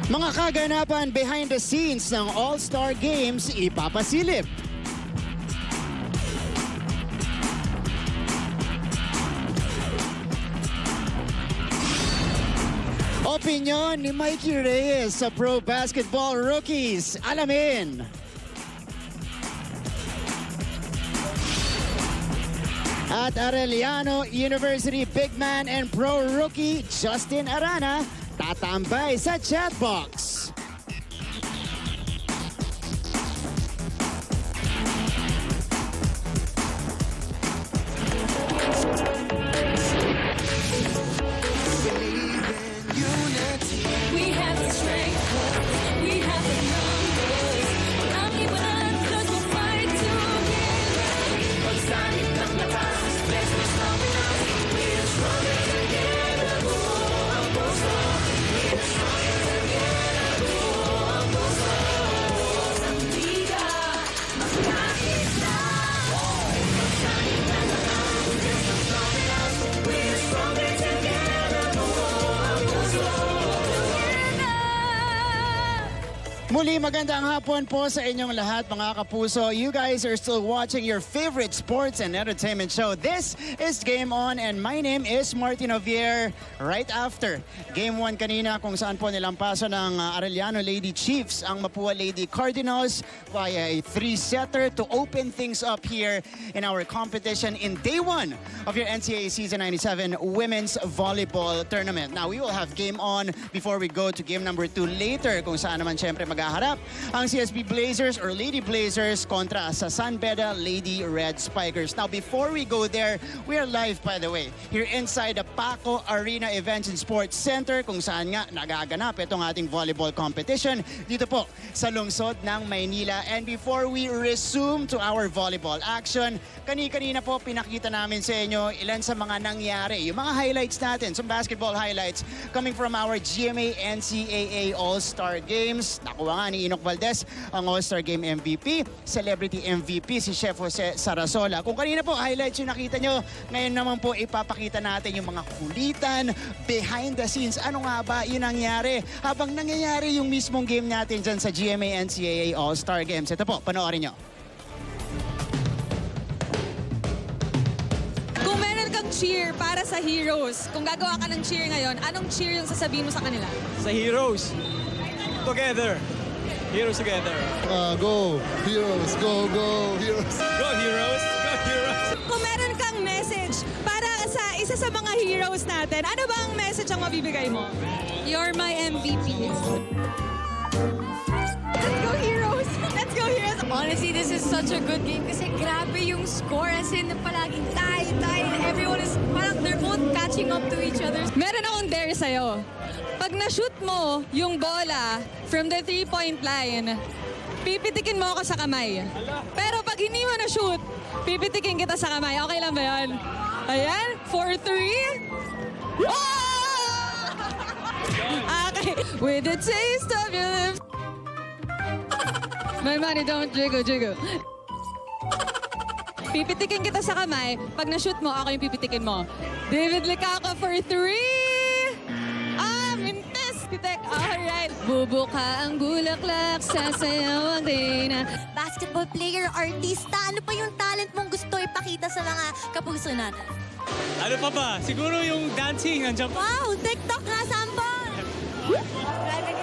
Mga kaganapan behind the scenes ng All-Star Games ipapasilip. Opinyon ni Mikee Reyes sa Pro Basketball Rookies. Alamin! At Arellano University big man and pro rookie Justin Arana tatambay sa chatbox. Muli magandang hapon po sa inyong lahat mga kapuso. You guys are still watching your favorite sports and entertainment show. This is Game On and my name is Martin Javier. Right after Game 1 kanina kung saan po nilampaso ng Arellano Lady Chiefs ang Mapua Lady Cardinals via a 3-setter to open things up here in our competition in day 1 of your NCAA Season 97 Women's Volleyball Tournament. Now we will have Game On before we go to game number 2 later kung saan naman syempre maghaharap ang CSB Blazers or Lady Blazers kontra sa San Beda Lady Red Spikers. Now, before we go there, we are live, by the way, here inside the Paco Arena Events and Sports Center kung saan nga nagaganap itong ating volleyball competition dito po sa lungsod ng Maynila. And before we resume to our volleyball action, kani-kanina po pinakita namin sa inyo ilan sa mga nangyari, yung mga highlights natin, some basketball highlights coming from our GMA-NCAA All-Star Games. Nakuha nga ni Enoch Valdez ang All-Star Game MVP, Celebrity MVP si Chef Jose Sarasola. Kung kanina po highlights yung nakita nyo, ngayon naman po ipapakita natin yung mga kulitan behind the scenes. Ano nga ba yung nangyari habang nangyayari yung mismong game natin dyan sa GMA-NCAA All-Star Games. Ito po, panoorin nyo. Kung meron kang cheer para sa heroes, kung gagawa ka ng cheer ngayon, anong cheer yung sasabihin mo sa kanila? Sa heroes. Together. Heroes together. Go, heroes, go, heroes. Go heroes! Go heroes! Kung meron kang message para sa isa sa mga heroes natin, ano ba ang message ang mabibigay mo? You're my MVP. Let's go heroes! Let's go heroes! Honestly, this is such a good game kasi grabe yung score as in palaging tie. Everyone is parang they're both catching up to each other. Meron akong dare sa'yo. Pag na-shoot mo yung bola from the 3-point line, pipitikin mo ako sa kamay. Pero pag hindi mo na-shoot, pipitikin kita sa kamay. Okay lang ba yan? Ayan, 4-3. Oh! Okay, with the taste of your lips. My money don't jiggle. Pipitikin kita sa kamay. Pag na-shoot mo, ako yung pipitikin mo. David Licacco for 3. Titek, alright. Bubuka ang bulaklak, sasayaw ang reyna. Basketball player, artista, ano pa yung talent mong gusto ipakita sa mga kapuso natin? Ano pa ba? Siguro yung dancing. Nandiyan pa. Wow, TikTok nga, sample! Galing!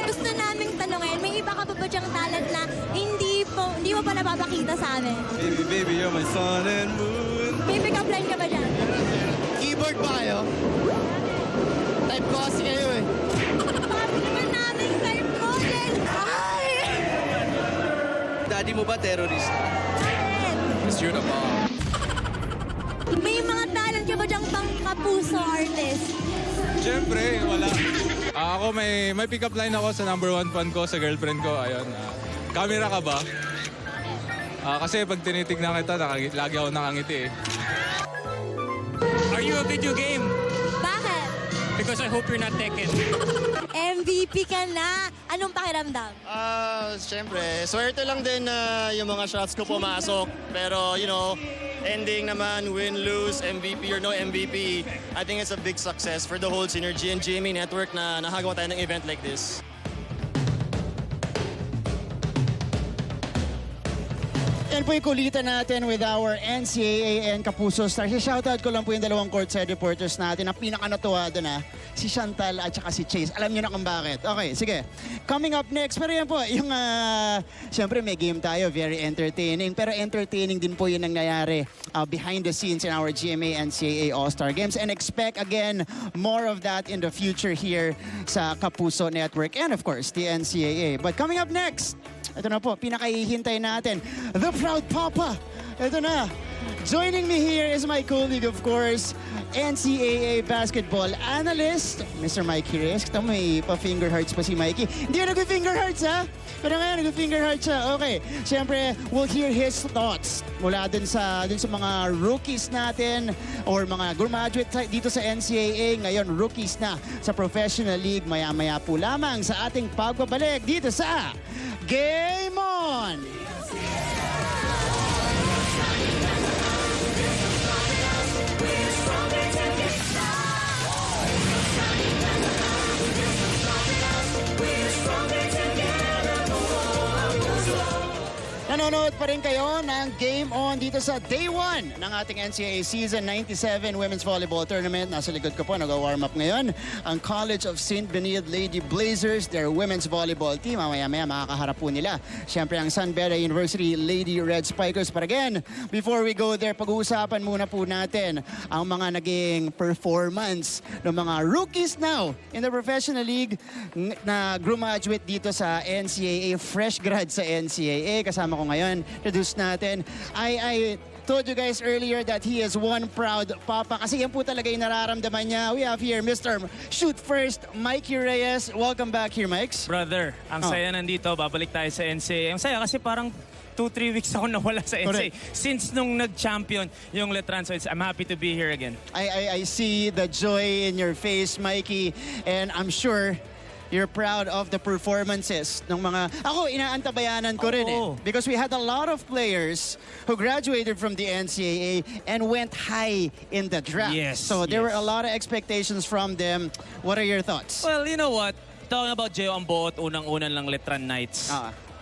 Gusto naming tanongin, may iba ka pa ba dyang talent na hindi mo pa napapakita sa amin? Baby, baby, you're my sun and moon. May pick-up line ka ba dyan? Keyboard ba kayo? Type ko kasi kayo eh. Papi naman namin type ko din! Ay! Daddy mo ba terrorist? Bakit? Miss you na ba? May mga talent ka ba dyang pang kapuso artist? Siyempre, wala. Ako may pick-up line ako sa number 1 fan ko, sa girlfriend ko. Ayun, camera ka ba? Kasi pag tinitignan kita, lagi ako nakangiti eh. Are you a video game? Bakit? Because I hope you're not Tekken. MVP ka na. Anong pakiramdam? Siyempre, swerte lang din na yung mga shots ko pumasok. Pero, ending naman, win, lose, MVP or no MVP, I think it's a big success for the whole Synergy and GMA Network na nakagawa tayo ng event like this. Yan po yung kulitan natin with our NCAA and Kapuso Stars. Shoutout ko lang po yung dalawang courtside reporters natin. Ang pinaka-natuwa doon si Chantal at saka si Chase. Alam niyo na kung bakit. Okay, sige. Coming up next, pero yan po, yung siyempre may game tayo, very entertaining. Pero entertaining din po yung nangyayari behind the scenes in our GMA-NCAA All-Star Games. And expect again, more of that in the future here sa Kapuso Network. And of course, the NCAA. But coming up next, ito na po, pinakahihintay natin, the Proud Papa. Ito na. Joining me here is my colleague, of course, NCAA basketball analyst, Mr. Mikee Reyes. Kita mo, may pa-finger hearts pa si Mikee. Hindi ka nag-finger hearts, ha? Pero ngayon, nag-finger hearts siya. Okay. Siyempre, we'll hear his thoughts mula dun sa mga rookies natin or mga graduate dito sa NCAA. Ngayon, rookies na sa professional league. Maya-maya po lamang sa ating pagbabalik dito sa Game On! Nanonood pa rin kayo ng Game On dito sa Day 1 ng ating NCAA Season 97 Women's Volleyball Tournament. Nasa likod ko po, nag-warm up ngayon ang College of St. Benilde Lady Blazers, their women's volleyball team. Mamaya-maya makakaharap po nila. Siyempre ang San Beda University Lady Red Spikers. But again, before we go there, pag-uusapan muna po natin ang mga naging performance ng mga rookies now in the professional league na graduate dito sa NCAA, fresh grad sa NCAA. Kasama ko ngayon, introduce natin. I told you guys earlier that he is one proud papa kasi yan po talaga yung nararamdaman niya. We have here Mr. Shoot First, Mikee Reyes. Welcome back here, Mikes. Brother, ang saya nandito. Babalik tayo sa NCAA. Ang saya kasi parang 2-3 weeks ako nawala sa NCAA. Since nung nag-champion yung Letran. So I'm happy to be here again. I see the joy in your face, Mikee, and I'm sure you're proud of the performances ng mga... Ako, inaantabayanan ko rin because we had a lot of players who graduated from the NCAA and went high in the draft. Yes, so there were a lot of expectations from them. What are your thoughts? Well, you know what? Talking about Gio Ambot, unang-unan lang Letran Knights.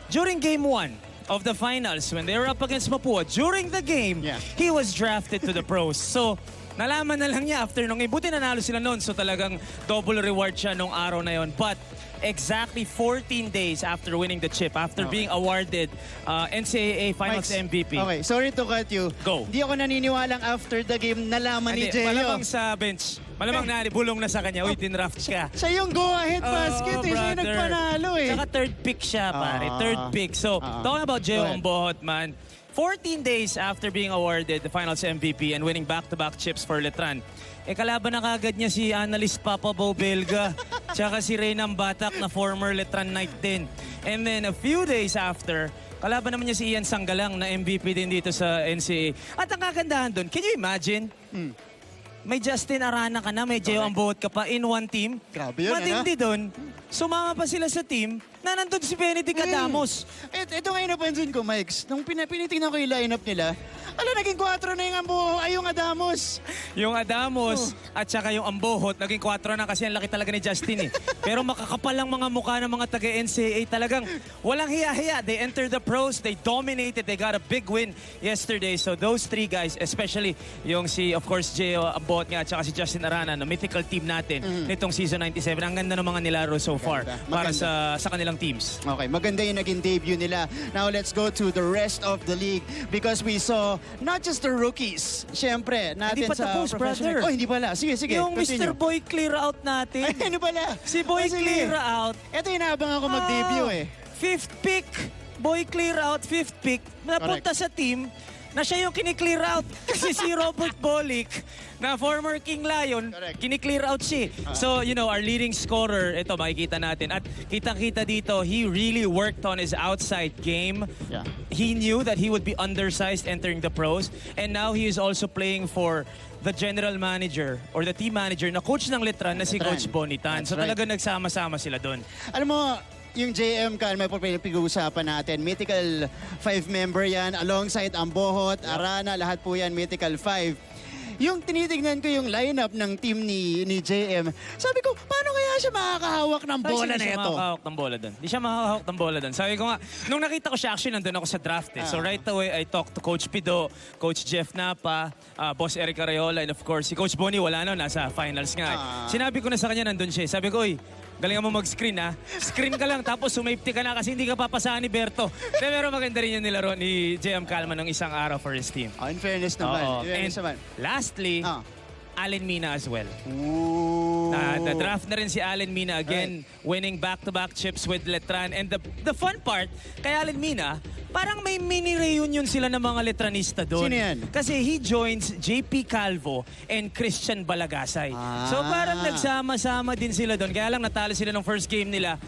During Game 1 of the finals, when they were up against Mapua, during the game, he was drafted to the pros. So, nalaman na lang niya after nung buti nanalo sila noon. So talagang double reward siya nung araw na yon. But exactly 14 days after winning the chip, after being awarded NCAA Finals MVP. Okay, sorry to cut you. Go. Hindi ako naniniwalang after the game nalaman ni Gio. Malamang sa bench. Malamang bulong na sa kanya. Uy, tinraft ka. Siya yung go-ahead basket. Siya yung nagpanalo eh. Saka third pick siya, pare. Third pick. So, talking about Gio Ambohot, man. 14 days after being awarded the Finals MVP and winning back-to-back chips for Letran, kalaban na kagad niya si analyst Papa Bo Belga tsaka si Reynam Batak na former Letran Knight din. And then a few days after, kalaban naman niya si Ian Sanggalang na MVP din dito sa NCAA. At ang kagandahan doon, can you imagine? May Justin Arana ka na, may Gio Ambohot ka pa in one team. Grabe yun, matindi doon, sumama pa sila sa team na nandun si Benedict Adamos. Ito ngayon napansin ko, Mikes. Nung pinitingnan ko yung lineup nila, naging 4 na yung yung Adamos. Yung Adamos at saka yung Ambohot, naging 4 na kasi ang laki talaga ni Justin eh. Pero makakapal lang mga mukha ng mga taga-NCAA talagang walang hiya-hiya. They entered the pros, they dominated, they got a big win yesterday. So those 3 guys, especially yung of course, Gio Ambohot nga at saka si Justin Arana, na mythical team natin nitong season 97. Ang ganda ng mga nilaro so far para sa kanilang teams. Okay, maganda yung naging debut nila. Now let's go to the rest of the league because we saw not just the rookies. Siyempre, natin hindi pa sa tapos, professional. brother. Oh, hindi pala. Sige, Yung continue. Mr. Boy clear out natin. Ay, ano pala? Si Boy clear out. Ito yung naabang ako mag-debut eh. 5th pick. Boy clear out, 5th pick. Napunta sa team na siya yung kiniklear out. Kasi si Robert Bolick, na former King Lion, kiniklear out siya. So, you know, our leading scorer, ito makikita natin. At kitang-kita dito, he really worked on his outside game. Yeah. He knew that he would be undersized entering the pros. And now he is also playing for the general manager or the team manager na coach ng Letran na si Coach Bonitan. So talaga nagsama-sama sila doon. Alam mo, yung JM Calma po pinag-uusapan natin. Mythical 5 member yan. Alongside ang Bohot, Arana, lahat po yan Mythical 5. Yung tinitignan ko yung lineup ng team ni JM, sabi ko, paano kaya siya makakahawak ng bola na Hindi siya ito? makakahawak ng bola doon. Hindi siya makakahawak ng bola doon. Sabi ko nga, nung nakita ko siya, actually, nandun ako sa draft eh. So right away, I talked to Coach Pido, Coach Jeff Napa, Boss Eric Arreola, and of course, si Coach Bonnie, wala na, nasa finals nga. Sinabi ko na sa kanya, nandun siya. Sabi ko, oy, galingan mo mag-screen ha. Screen ka lang tapos sumafety ka na kasi hindi ka papasahan ni Berto. Pero maganda rin yung nilaro ni JM Calma ng isang araw for his team. In fairness naman. Oo. In fairness And naman. lastly, Allen Mina as well. Ooh. Na-draft na rin si Allen Mina again, winning back-to-back chips with Letran. And the fun part, kay Allen Mina, parang may mini reunion sila ng mga Letranista doon. Sino yan? Kasi he joins JP Calvo and Christian Balagasay. So parang nagsama-sama din sila doon. Kaya lang natalo sila ng first game nila.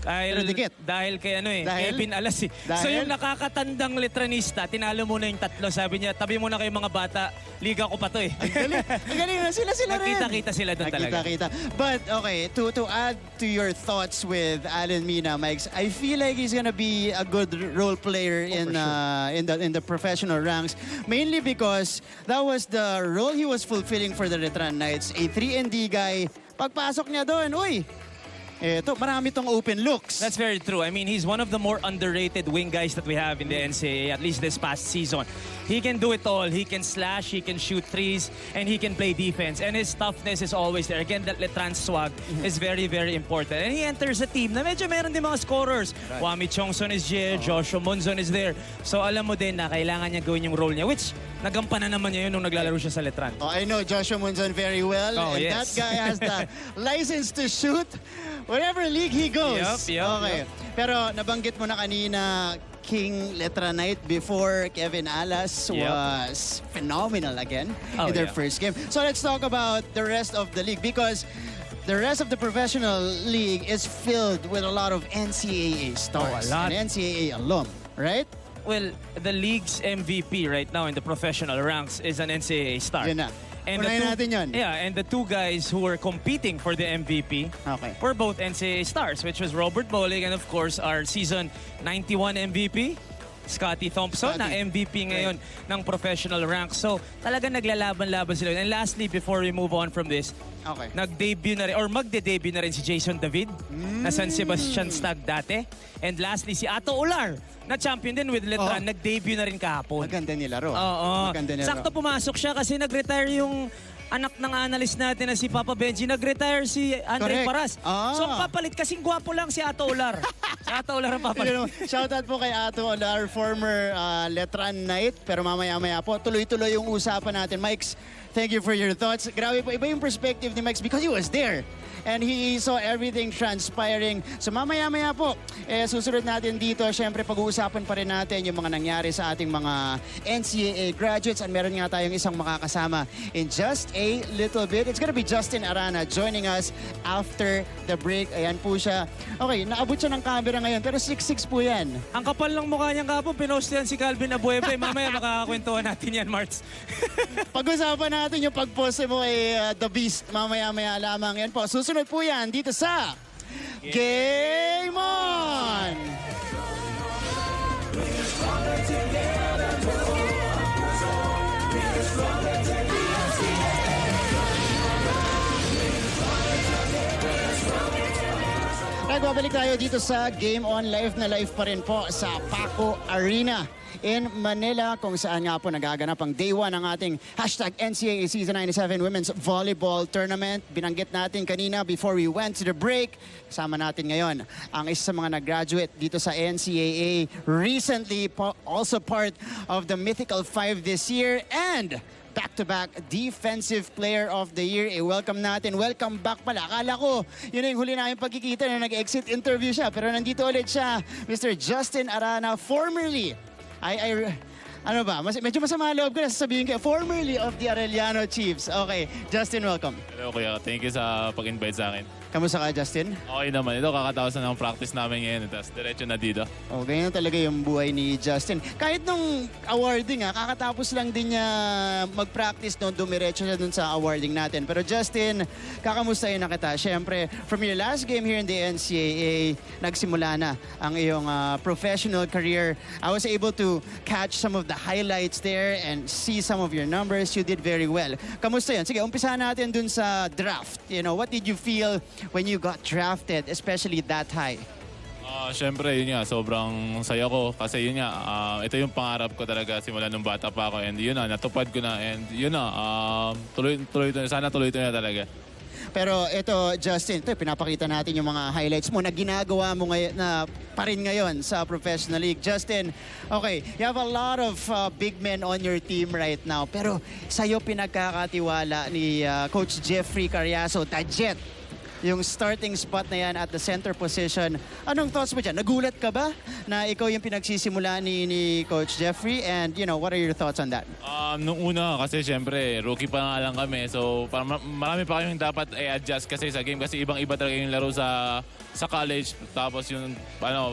Dahil kay Kevin Alas eh. So yung nakakatandang Letranista, tinalo muna yung tatlo. Sabi niya, tabi muna kayo mga bata, liga ko pa to eh. Ang galing na sila rin. Nakita-kita sila doon talaga. Nakita-kita. But okay, to add to your thoughts with Allen Mina, Mike, I feel like he's gonna be a good role player in the professional ranks. Mainly because that was the role he was fulfilling for the Letran Knights. A 3-and-D guy, pagpasok niya doon, uy, eto, marami tong open looks. That's very true. I mean, he's one of the more underrated wing guys that we have in the NCAA, at least this past season. He can do it all. He can slash, he can shoot threes, and he can play defense. And his toughness is always there. Again, that Letran swag is very, very important. And he enters a team na medyo meron din mga scorers. Right. Wami Chongson is there, Joshua Monzon is there. So alam mo din na kailangan niya gawin yung role niya, which nagampanan naman niya yun nung naglalaro siya sa Letran. Oh, I know Joshua Monzon very well. Oh, and yes. that guy has the license to shoot wherever league he goes. Yep. Pero nabanggit mo na kanina, King Letranite before Kevin Alas was phenomenal again in their first game. So let's talk about the rest of the league because the rest of the professional league is filled with a lot of NCAA stars and NCAA alum, right? Well, the league's MVP right now in the professional ranks is an NCAA star. Yun na. And Unahin natin yun. Yeah, and the two guys who were competing for the MVP were both NCAA stars, which was Robert Bolig and of course our season 91 MVP, Scotty Thompson, na MVP ngayon ng professional ranks. So talaga naglalaban-laban sila. And lastly, before we move on from this, nag-debut na rin, or magde-debut na rin si Jason David na San Sebastian Stag dati. And lastly, si Ato Ular, na champion din with Letran, nag-debut na rin kahapon. Maganda nilaro. Maganda nilaro. Sakto pumasok siya kasi nag-retire yung anak ng analyst natin na si Papa Benji. Nag-retire si Andre Paras. So papalit kasing gwapo lang si Ato Ular. Si Ato Ular ang papalit. Shoutout po kay Ato Ular, former Letran Knight. Pero mamaya-maya po, tuloy-tuloy yung usapan natin. Mike, thank you for your thoughts. Grabe po, iba yung perspective ni Mike because he was there. And he saw everything transpiring. So mamaya-maya po, susunod natin dito. Siyempre, pag-uusapan pa rin natin yung mga nangyari sa ating mga NCAA graduates. And meron nga tayong isang makakasama in just a little bit. It's gonna be Justin Arana joining us after the break. Ayan po siya. Okay, naabot siya ng camera ngayon, pero 6'6" po yan. Ang kapal ng mukha niyang kapon, pinost yan si Calvin Abueve. Mamaya makakakwentuhan natin yan, Marts. Pag-usapan natin yung pag-post mo ay The Beast. Mamaya-maya lamang yan po. Susunod po yan dito sa Game On! Nagbabalik tayo dito sa Game On. Live na live pa rin po sa Paco Arena in Manila, kung saan nga po nagaganap ang Day 1 ng ating #NCAA Season 97 Women's Volleyball Tournament. Binanggit natin kanina before we went to the break. Kasama natin ngayon ang isa sa mga nag-graduate dito sa NCAA. Recently, also part of the Mythical 5 this year and back-to-back Defensive Player of the Year. Welcome natin. Welcome back pala. Akala ko, yun na yung huli namin pagkikita na nag-exit interview siya. Pero nandito ulit siya, Mr. Justin Arana, formerly. Ano ba? Medyo masama loob ko na sasabihin kayo. Formerly of the Arellano Chiefs. Okay, Justin, welcome. Hello kuya, thank you sa pag-invite sa akin. Kamusta ka, Justin? Okay naman, ito kakataos na ng practice namin ngayon, tapos diretso na dito. Oh, ganyan talaga yung buhay ni Justin. Kahit nung awarding, kakatapos lang din niya mag-practice noon, dumiretso siya dun sa awarding natin. Pero Justin, kakamustahin na kita. Siyempre, from your last game here in the NCAA, nagsimula na ang iyong professional career. I was able to catch some of the highlights there and see some of your numbers. You did very well. Kamusta yan? Sige, umpisahan natin dun sa draft. You know, what did you feel when you got drafted, especially that high? Siyempre, yun nga, sobrang saya ko kasi yun nga, ito yung pangarap ko talaga simula nung bata pa ako and yun na, natupad ko na and yun na, sana tuloy na talaga. Pero ito, Justin, ito, pinapakita natin yung mga highlights mo na ginagawa mo ngayon, na pa rin ngayon sa professional league. Justin, okay, you have a lot of big men on your team right now. Pero sa'yo pinagkakatiwala ni Coach Jeffrey Carriazo, the Jet, yung starting spot na yan at the center position. Anong thoughts mo dyan? Nagulat ka ba na ikaw yung pinagsisimula ni Coach Jeffrey? And, you know, what are your thoughts on that? Nung una, kasi siyempre, rookie pa nga lang kami. So, marami pa kayong dapat i-adjust kasi sa game. Kasi ibang-iba talaga yung laro sa college. Tapos yung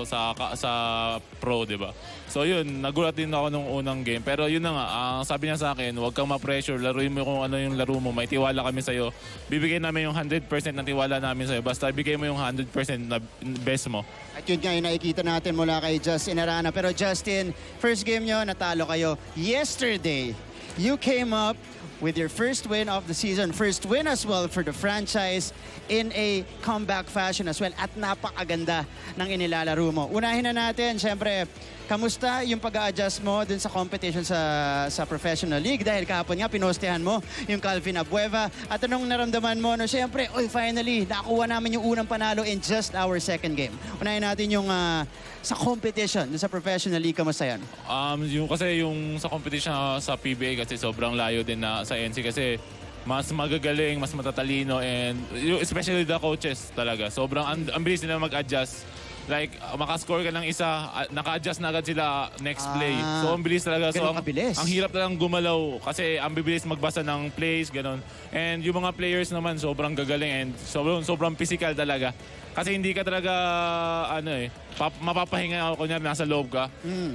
sa pro, di ba? So yun, nagulat din ako nung unang game. Pero yun na nga, sabi niya sa akin, huwag kang ma-pressure. Laruin mo kung ano yung laro mo. May tiwala kami sa'yo. Bibigyan namin yung 100% ng tiwala namin sa'yo. Basta bigay mo yung 100% na best mo. At yun nga yung nakikita natin mula kay Justin Arana. Pero Justin, first game nyo, natalo kayo. Yesterday, you came up with your first win of the season. First win as well for the franchise in a comeback fashion as well. At napakaganda ng inilalaro mo. Unahin na natin, syempre, kamusta yung pag-a-adjust mo dun sa competition sa professional league? Dahil kahapon nga, pinostehan mo yung Calvin Abueva. At anong naramdaman mo? No, syempre, finally, nakuha namin yung unang panalo in just our second game. Unahin natin yung sa competition, sa professional league, kamusta yan? Kasi yung sa competition sa PBA kasi sobrang layo din na sa NC kasi mas magagaling, mas matatalino and especially the coaches talaga. Sobrang ang bilis nila mag-adjust. Like, makascore ka ng isa, naka-adjust na agad sila next play. So, ang bilis talaga. So, ang hirap talagang gumalaw kasi ang bibilis magbasa ng plays, gano'n. And yung mga players naman, sobrang gagaling and sobrang physical talaga. Kasi hindi ka talaga, mapapahinga ako kunyari nasa loob ka.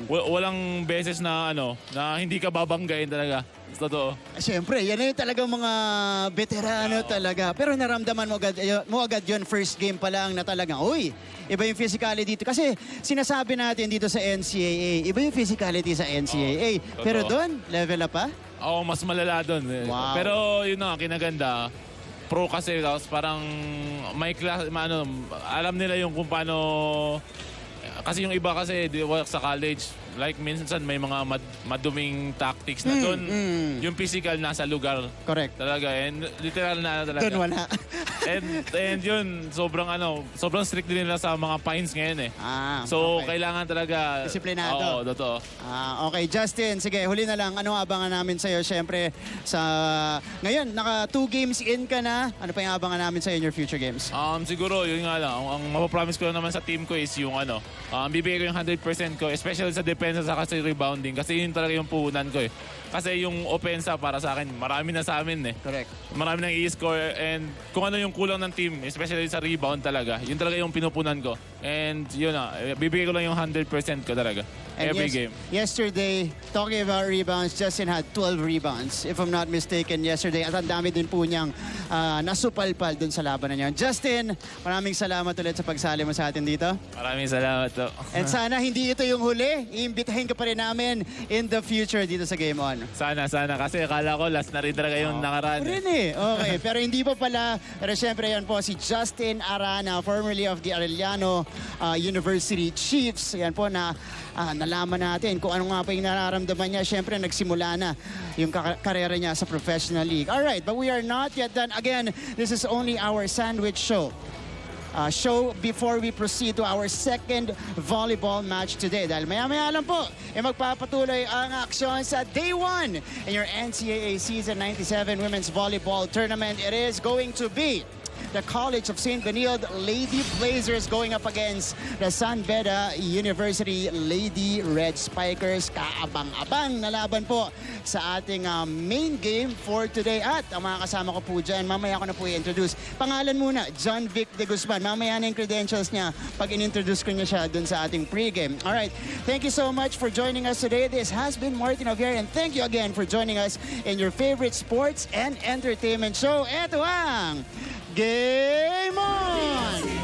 Walang beses na, na hindi ka babanggain talaga. Totoo. Siyempre, yan na yung talagang mga veterano talaga. Pero naramdaman mo agad yun first game pa lang na talagang, iba yung physicality dito. Kasi sinasabi natin dito sa NCAA, iba yung physicality sa NCAA. Pero doon, level up pa? Oo, mas malala doon. Wow. Pero yun na, kinaganda. Pro kasi, tapos parang may class, alam nila yung kung paano. Kasi yung iba kasi sa college, like minsan may mga maduming tactics na doon. Yung physical nasa lugar. Correct. Talaga. And literal na talaga. Doon wala. and yun, sobrang strict din nila sa mga fines ngayon eh. So, kailangan talaga. Disiplinado. Oo, totoo. Okay, Justin, sige, huli na lang. Ano abangan namin sa'yo? Siyempre, ngayon, naka 2 games in ka na. Ano pa yung abangan namin sa'yo in your future games? Siguro, yun nga lang. Ang mapapromise ko naman sa team ko is yung bibigay ko yung 100% ko, especially sa depensa sa kasi rebounding. Kasi yun talaga yung puhunan ko eh. Kasi yung opensa para sa akin, marami na sa amin eh. Correct. Marami nang i-score and kung ano yung kulang ng team, especially sa rebound talaga, yun talaga yung pinupunan ko. And yun na, bibigay ko lang yung 100% ko talaga. And every game. Yesterday, talking about rebounds, Justin had 12 rebounds, if I'm not mistaken, yesterday. At ang dami din po niyang nasupalpal dun sa laban na niya. Justin, maraming salamat ulit sa pagsali mo sa atin dito. Maraming salamat to. And sana hindi ito yung huli. Iimbitahin ka pa rin namin in the future dito sa Game On. Sana. Kasi akala ko last na rin talaga yung nakaraan. Rin eh. Okay, pero hindi pa pala. Pero syempre yan po si Justin Arana, formerly of the Arellano University Chiefs. Yan po na nalaman natin kung ano nga pa yung nararamdaman niya. Syempre nagsimula na yung karera niya sa professional league. Alright, but we are not yet done. Again, this is only our sandwich show. Show before we proceed to our second volleyball match today. Dahil maya-maya lang po, magpapatuloy ang aksyon sa Day 1 in your NCAA Season 97 Women's Volleyball Tournament. It is going to be the College of St. Benilde Lady Blazers going up against the San Beda University Lady Red Spikers. Kaabang-abang na laban po sa ating main game for today. At ang mga kasama ko po dyan, mamaya ko na po i-introduce. Pangalan muna, John Vic de Guzman. Mamaya na yung credentials niya pag in-introduce ko niya siya dun sa ating pregame. Alright, thank you so much for joining us today. This has been Martin Javier, and thank you again for joining us in your favorite sports and entertainment show. Eto ang Game On!